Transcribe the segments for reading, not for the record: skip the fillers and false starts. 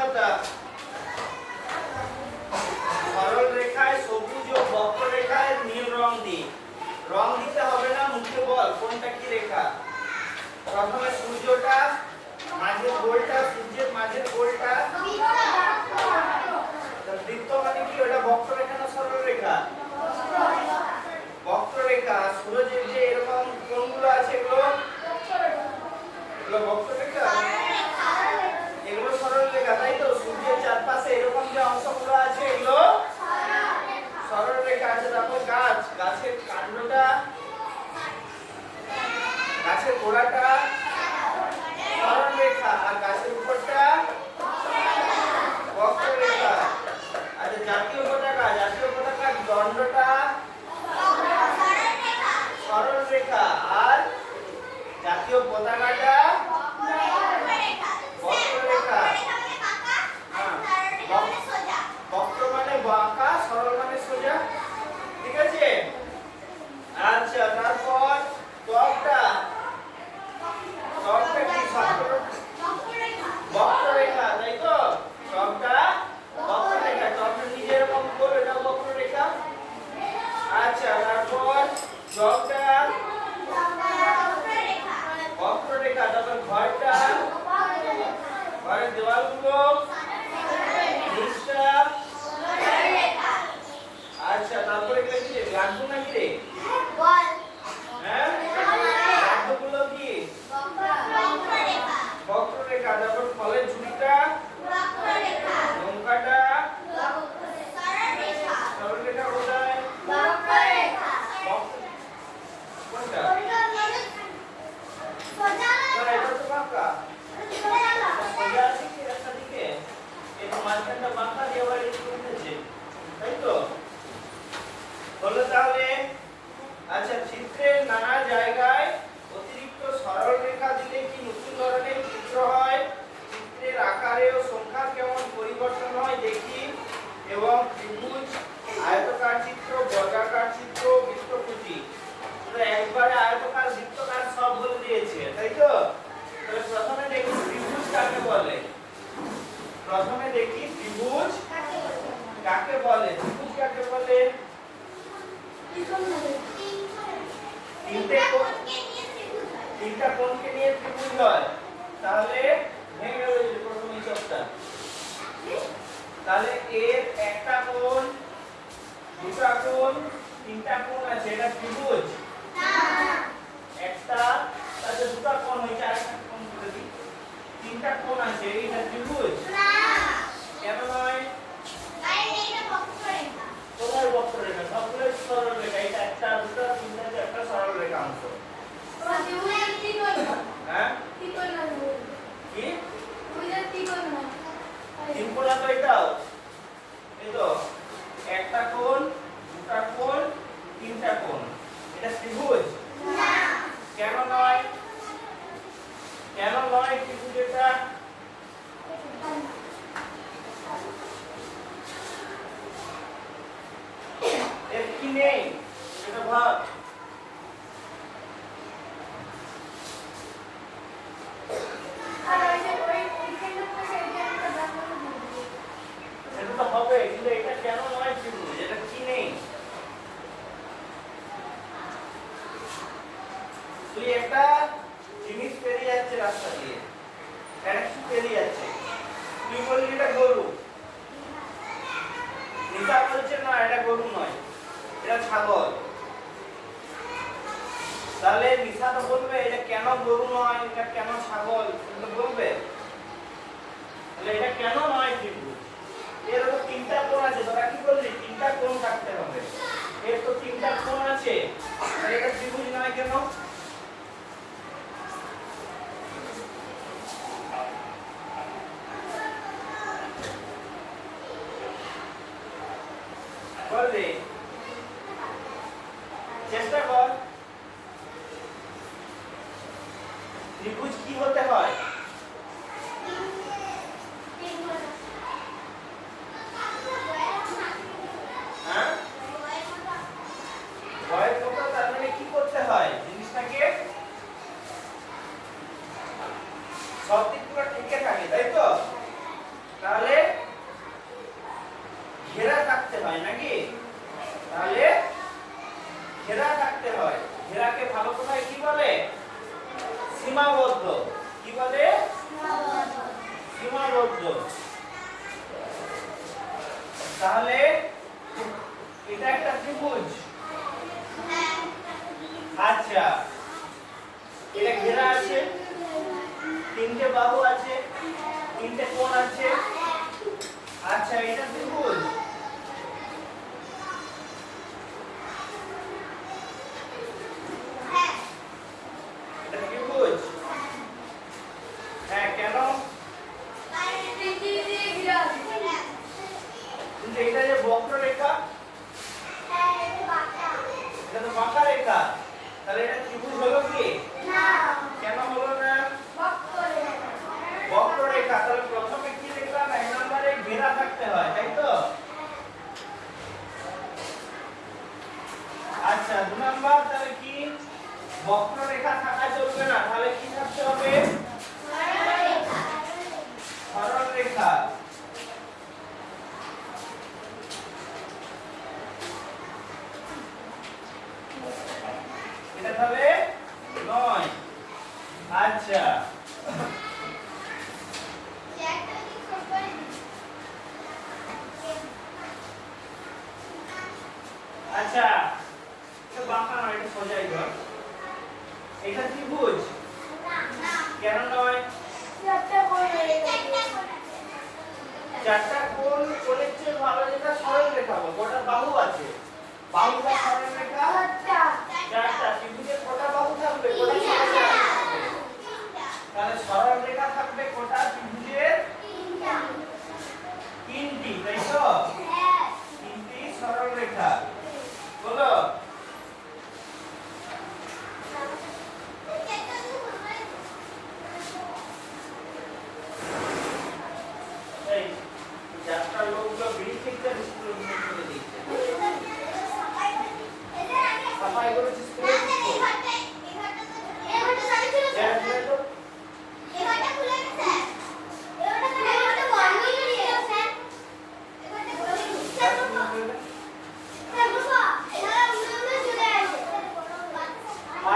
কথা, সরল রেখায় সবুজ ও বক্ররেখায় নীল রং দিই। রং দিতে হবে না, মুখে বল কোনটা কি রেখা। প্রথমে সূর্যটা, মাঝের গোলটা, সূর্যের মাঝের গোলটা বৃত্ত, মানে কি ওটা বক্ররেখা না সরল রেখা? বক্ররেখা। সূর্যের যে এরকম কোণগুলো আছে এগুলো বক্ররেখা, এগুলো সরল রেখা, তাই তো? সূর্যের চারপাশে এরকম যে অংশগুলো আছে এগুলো সরল রেখা আছে। তারপর গাছ, গাছের কাণ্ডটা, গাছের গোড়াটা সরল রেখা, আর গাছের উপরটা বক্ররেখা। আচ্ছা, জাতীয় পতাকা, জাতীয় পতাকার দণ্ডটা সরল রেখা, আর জাতীয় পতাকাটা বক্ররেখা। বক্র মানে বাঁকা, সরল মানে সোজা, ঠিক আছে? আচ্ছা, তারপর ত্বকটা, ত্বকটা কি বক্ররেখা, তাই তো? ত্বকটা বক্ররেখা, ত্বকটা নিজে এরকম গোল, এটা বক্ররেখা। আচ্ছা, তারপর ত্বকটা বক্ররেখা। তারপর ঘরটা, ঘরের দেওয়ালগুলো, নিচটা, আচ্ছা, তারপরে এগুলো কি লাড্ডু নাকি রে? হ্যাঁ, লাড্ডুগুলো কি বক্ররেখা। তারপর ফলের ঝুড়িটা, লঙ্কাটা সরল রেখা বোঝায়। কোনটা? এটা তো বাঁকা, সোজা আছে কি একটা দিকে, এই মাঝখানটা বাঁকা দিয়ে আবার এদিকে উঠেছে, তাই তো? হলো তাহলে। আচ্ছা, চিত্রের নানা জায়গায় অতিরিক্ত সরল রেখা দিলে কি নতুন ধরনের চিত্র হয়? চিত্রের আকারে ও সংখ্যার কেমন পরিবর্তন হয় দেখি। এবং ত্রিভুজ, আয়তাকার চিত্র, বর্গাকার চিত্র, বৃত্তকুটি, তো একবারে আয়তাকার, বৃত্তাকার সব বলে দিয়েছে, তাই তো? তাহলে প্রথমে দেখি ত্রিভুজ কাকে বলে। প্রথমে দেখি ত্রিভুজ কাকে বলে। ত্রিভুজ কাকে বলে? তিনটা কোণকে নিয়ে ত্রিভুজ হয়। তাহলে ভেঙে গেল যে প্রথম হিসাবটা। তাহলে এর একটা কোণ, দুটা কোণ, তিনটা কোণ আছে, এটা ত্রিভুজ না। একটা, তাহলে দুটা কোণ হইছে, আরেকটা কোণ করে দিই। তিনটা কোণ আছে, এটা ত্রিভুজ না। কেন নয়? কারণ এটা বক্ররেখা। কোথায় বক্ররেখা? সবগুলো সরল রেখা। এটা একটা, দুটো, তিনটা, চারটা সরল রেখা অংশ। হ্যাঁ, কি ত্রিভুজ তো এটাও, এই তো একটা কোণ, দুটা কোণ, তিনটা কোণ, এটা ত্রিভুজ না। কেন নয়? কেন নয় ত্রিভুজ এটা? এর কি নেই এটা ভাব। এটা তো হবে, কিন্তু এটা কেন নয় ত্রিভুজ? এটা কি নেই? তুই একটা জিনিস পেরিয়ে যাচ্ছে রাস্তা দিয়ে, এটা কি পেরিয়ে যাচ্ছে, তুই বললি এটা গরু, নিশা বলছে না এটা গরু নয়, এটা ছাগল। তাহলে নিশা তো বলবে এটা কেন গরু নয়, এটা কেন ছাগল, এটা বলবে। তাহলে এটা কেন নয় ত্রিভুজ? এর তো তিনটা কোণ আছে, তোরা কি বললি? তিনটা কোণ থাকতে হবে। এর তো তিনটা কোণ আছে, তাহলে এটা ত্রিভুজ নয় কেন? বলবে, চেষ্টা কর। ত্রিভুজ কি হতে হয়? হ্যাঁ, ভয়ের মতো, তার মানে কি করতে হয়? জিনিসটাকে সব দিকগুলো ঠিকই থাকে, তাই তো? তাহলে তাহলে এটা একটা ত্রিভুজ। আচ্ছা, এটা ঘেরা আছে, তিনটে বাহু আছে, তিনটে কোণ আছে। আচ্ছা, এটা ত্রিভুজ। এটা ত্রিভুজ। হ্যাঁ, কেন? কিন্তু এটা যে বক্ররেখা, এটা তো বাঁকা রেখা, তাহলে এটা ত্রিভুজ হলো কি? না। কেন হলো না? বক্ররেখা। তাহলে প্রথমে কি লিখলাম? এক নম্বরে ঘেরা থাকতে হয়, তাই তো? আচ্ছা, 2 নাম্বার তাহলে কি? বক্ররেখা থাকা চলবে না, তাহলে কি থাকতে হবে? সরল রেখা। এটা তাহলে 9। আচ্ছা, আচ্ছা, এটা বাঁকা নয়, এটা সোজাই ধর। এটা ত্রিভুজ। কেন নয়? চারটা কোণ, কোণের চেয়ে ভালো যেটা সরল রেখা বল। কটা বাহু আছে? বাহুটা সরল রেখা। চারটা। ত্রিভুজের কটা বাহু থাকবে? কটা সরল রেখা থাকবে? তাহলে সরল রেখা থাকবে কটা ত্রিভুজের? তিনটি, তাই তো? তিনটি সরল রেখা। বলো। এই যাত্রা লোকগুলো বিড়ি থেকে স্কুলে করে দিচ্ছে। সাফাই করেছে স্কুলে।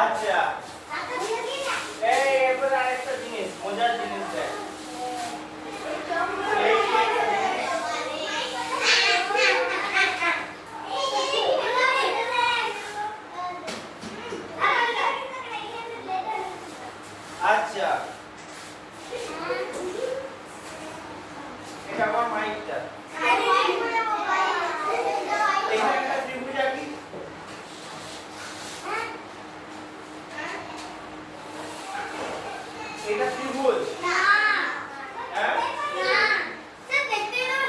আচ্ছা, এই এবার আরেকটা জিনিস, মজার জিনিস দেখ। আচ্ছা, এটা আমার মাইকটা। এখানে একটা ত্রিভুজ আঁকি। এটা ত্রিভুজ। না। হ্যাঁ? না। স্যার দেখতে দাও।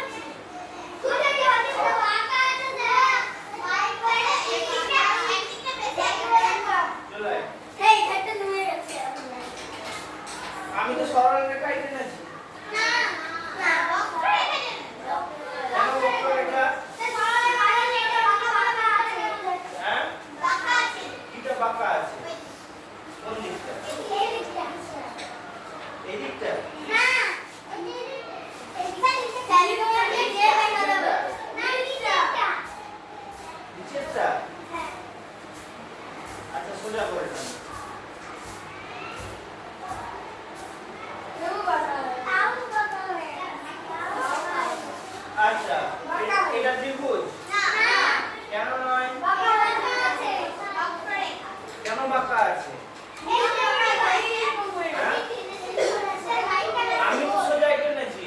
কোথা কি হচ্ছে? বাঁকা আছে স্যার। মাইক করে একদিকে বেশি চলে। এই এটা তুমি রাখছি। আমি তো সরল রেখাই টেনেছি। না। না, বক্ররেখা টেনেছি। কেন বক্ররেখা? স্যার সরল রেখা বাঁকা আছে। হ্যাঁ? বাঁকা আছে। কিটা বাঁকা আছে? কোন দিকটা? এই দিকটা। এই দিকটা? না, এই দিকটা স্যালিডোর দিয়ে যে দেখা যাবে। না, এই দিকটা। নিচেরটা? হ্যাঁ। আচ্ছা, সোজা করে দাও। আচ্ছা, এটা ত্রিভুজ। না। কেন নয়? বাঁকা আছে। বক্ররেখা। কেন বাঁকা আছে? আমি তো সোজাই টেনেছি।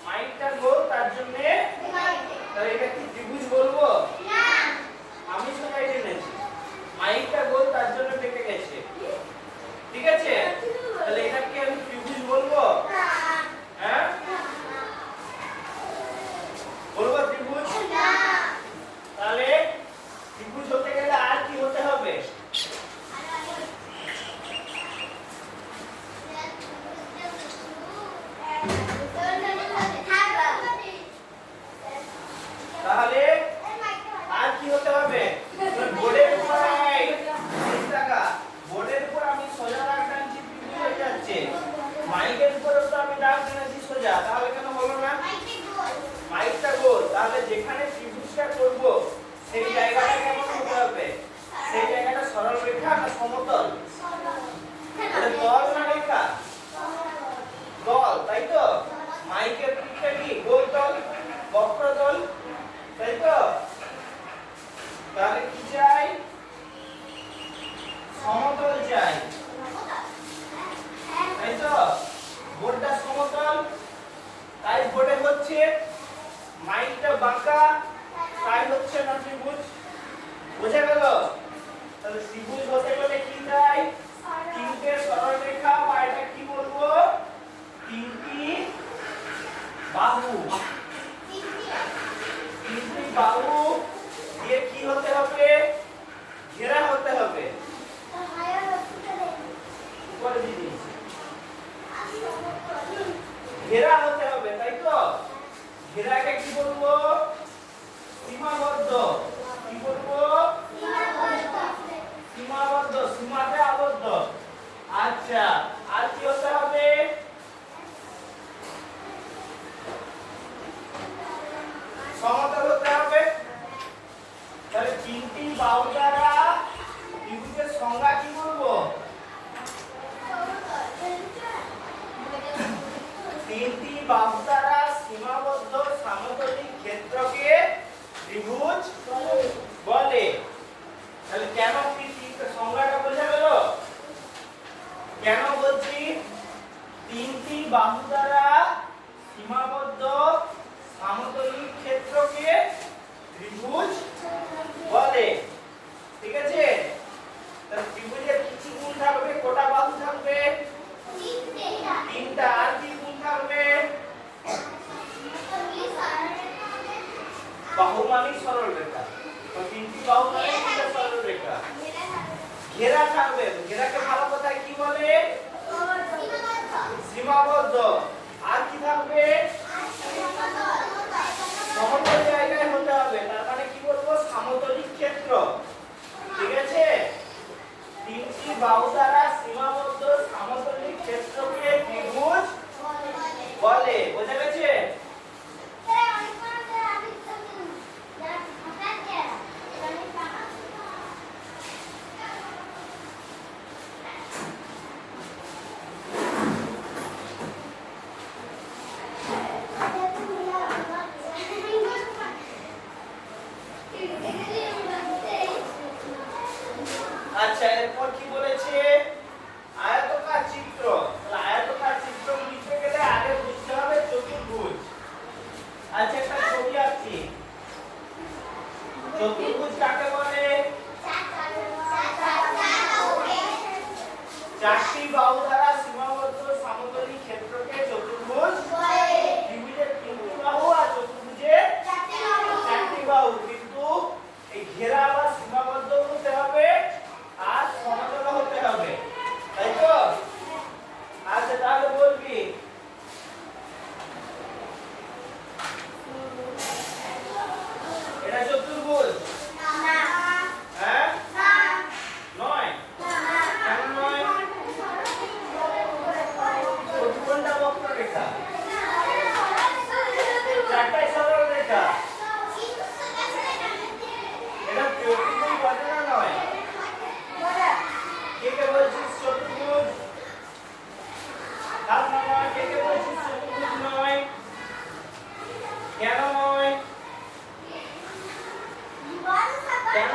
মাইকটা গোল, তার জন্য তাহলে এটা কি ত্রিভুজ বলবো? না, আমি সোজাই টেনেছি। মাইকটা গোল, তার জন্য বেঁকে গেছে। ঠিক আছে, তাহলে এটা কি আমি ত্রিভুজ বলবো? হ্যাঁ, বলবো ত্রিভুজ? না। তাহলে কি চাই? সমতল চাই, তাই তো? বোর্ডটা সমতল, তাই বোর্ডে হচ্ছে মাইলটা বাঁকা, তাই হচ্ছে না ত্রিভুজ। বুঝে গেল? তাহলে ত্রিভুজ হতে গেলে কি চাই? তিনটে সরল রেখা, বা এটা কি বলবো? তিনটি বাহু। তিনটি বাহু দিয়ে কি হতে হবে? ঘেরা হতে হবে। উপরে দিদি ঘেরা হতে হবে, তাই তো? ঘেরাকে কি বলবো? সীমাবদ্ধ। কি বলবো? সীমাবদ্ধ, সীমাতে আবদ্ধ। আচ্ছা, আর কি হতে হবে? সমতল হতে হবে। তাহলে তিনটি বাহু দ্বারা ত্রিভুজের সংজ্ঞা কি বলবো? তিনটি বাহু দ্বারা সীমাবদ্ধ সমতলীয় ক্ষেত্রকে ত্রিভুজ বলে। তাহলে কেন কি সংজ্ঞাটা বোঝা গেল? কেন বলছি? তিনটি বাহু দ্বারা সীমাবদ্ধ সমতলীয় ক্ষেত্রকে ত্রিভুজ বলে। ঠিক আছে? তাহলে ত্রিভুজের কি গুণ থাকবে? কটা বাহু থাকবে? তিনটা। আর কি গুণ থাকবে? বাহু মানে সরল রেখা। তো তিনটি বাহু মানে তিনটা সরল রেখা। ঘেরা থাকবে। ঘেরাকে ভালো কথায় কি বলে? সীমাবদ্ধ। আর কি থাকবে? সমতল জায়গায় হতে হবে, তার মানে কি বলবো? সমতলীয় ক্ষেত্র। ঠিক আছে? তিনটি বাহু দ্বারা সীমাবদ্ধ সমতলীয় ক্ষেত্রকে ত্রিভুজ বলে। বোঝা গেছে? আচ্ছা, এরপর কি বলেছে? আয়তকার চিত্র। তাহলে আয়তকার চিত্র লিখতে গেলে আগে বুঝতে হবে চতুর্ভুজ। আচ্ছা, একটা ছবি আঁকছি। চতুর্ভুজ কাকে বলে? চারটি বাহু দ্বারা সীমাবদ্ধ সমতলীয় ক্ষেত্রকে চতুর্ভুজ বলে। ত্রিভুজের তিনটি বাহু আর চতুর্ভুজের চারটি বাহু, কিন্তু এই ঘেরা বা সীমাবদ্ধ হতে হবে আর সমতল হতে হবে, তাই তো? আচ্ছা, তাহলে বলবি এটা চতুর্ভুজ? না। হ্যাঁ? না। নয়? কেন নয়? কোনটা বক্ররেখা? চারটাই সরল রেখা। এটা চতুর্ভুজ বলে না নয়? কে কে বলছিস চতুর্ভুজ? হাত নামা। কে কে বলছিস চতুর্ভুজ নয়? কেন নয়? কেন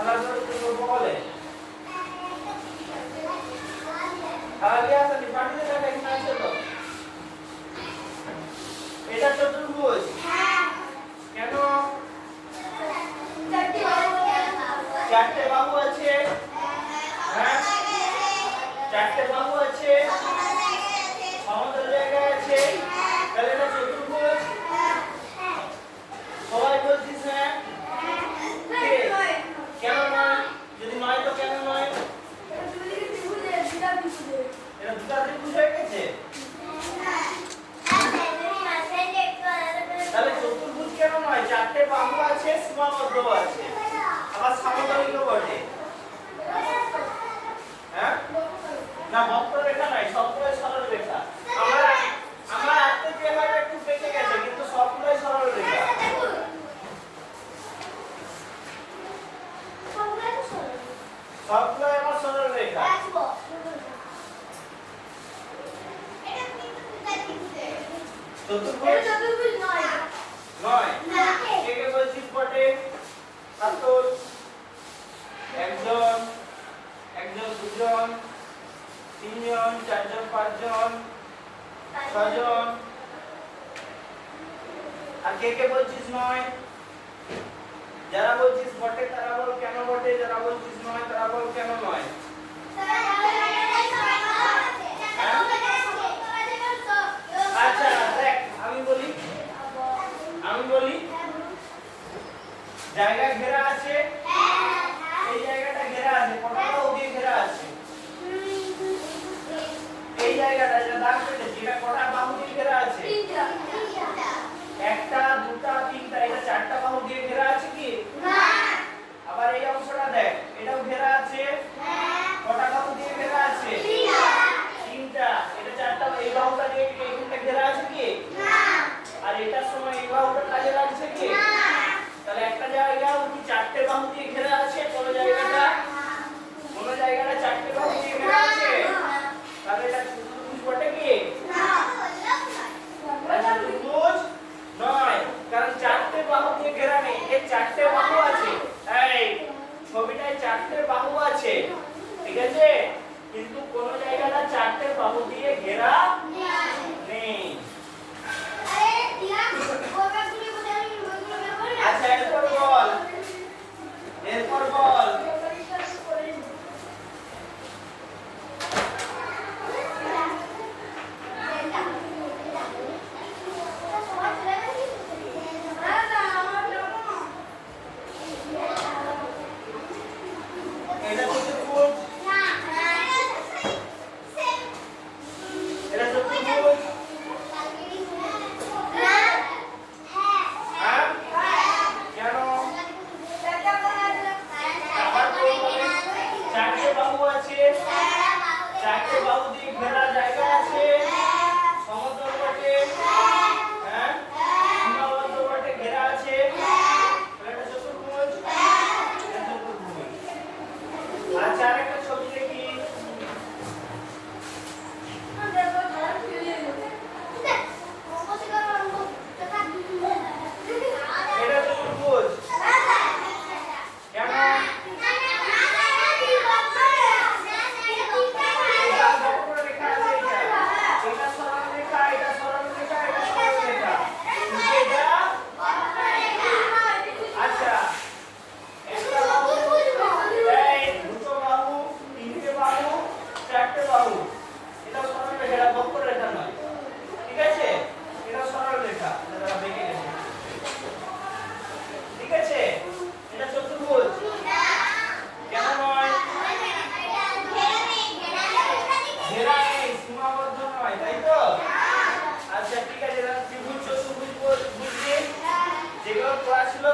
খেলাধুলা করবো বলে খালি আছে পাঠিয়ে দেখা এখানে আছে তো এটা চতুর্ভুজ কেন চারটে বাহু আছে হ্যাঁ চারটে বাহু আছে সমতল জায়গায় আছে তাহলে এটা চতুর্ভুজ সবাই বলছিস হ্যাঁ কেন নয় যদি নয় তো কেন নয় এটা দুটা ত্রিভুজ হয়ে গেছে তাহলে চতুর্ভুজ কেন নয় চারটে বাহু আছে সীমাবদ্ধ আছে আবার সমতলিক বটে হ্যাঁ না বক্ররেখা নাই সবগুলোই সরল রেখা আমরা আমরা আজকে যে হয় একটু পেকে গেছে কিন্তু সবগুলোই সরল রেখা সবগুলোই আমার সরল রেখা চতুর্ভুজ নয় কে কে বলছিস বটে সাতল একজন একজন দুজন তিনজন চারজন পাঁচজন ছজন আর কে কে বলছিস নয় যারা বলছিস বটে তারা বল কেন বটে যারা বলছিস নয় তারা বল কেন নয় আচ্ছা দেখ আমি বলি জায়গা ঘেরা আছে এই জায়গাটা ঘেরা আছে কটা বাহু দিয়ে ঘেরা আছে এই জায়গাটা যেটা দাগ কেটেছি এটা কটা বাহু দিয়ে ঘেরা আছে একটা দুটা তিনটা এটা চারটা বাহু দিয়ে ঘেরা আছে কি না আবার এই অংশটা দেখ এটাও ঘেরা আছে কটা বাহু দিয়ে ঘেরা আছে তিনটা এটা চারটা এই বাহুটা দিয়ে এইখানটা ঘেরা আছে কি না আর এটার সময় এই বাহুটা কাজে লাগছে কি না তাহলে একটা জায়গা কি চারটে বাহু দিয়ে ঘেরা আছে কোন জায়গাটা চারটে বাহু দিয়ে ঘেরা আছে তাহলে এটা চতুর্ভুজ বটে কি না চতুর্ভুজ নয় কারণ চারটে বাহু দিয়ে ঘেরা নেই এই চারটে বাহু আছে এই ছবিটায় চারটে বাহু আছে ঠিক আছে কিন্তু কোন জায়গাটা চারটে বাহু দিয়ে ঘেরা নেই আচ্ছা এরপর বল এটা চতুর্ভুজ এটা চতুর্ভুজ চারটে বাহু আছে চারটে বাহু দিয়ে ঘেরা জায়গা আছে সমতল বটে হ্যাঁ সীমাবদ্ধ বটে ঘেরা আছে এটা চতুর্ভুজ আচ্ছা আরেকটা ছবি দেখি এটা চতুর্ভুজ কেন যেগুলো পড়া ছিল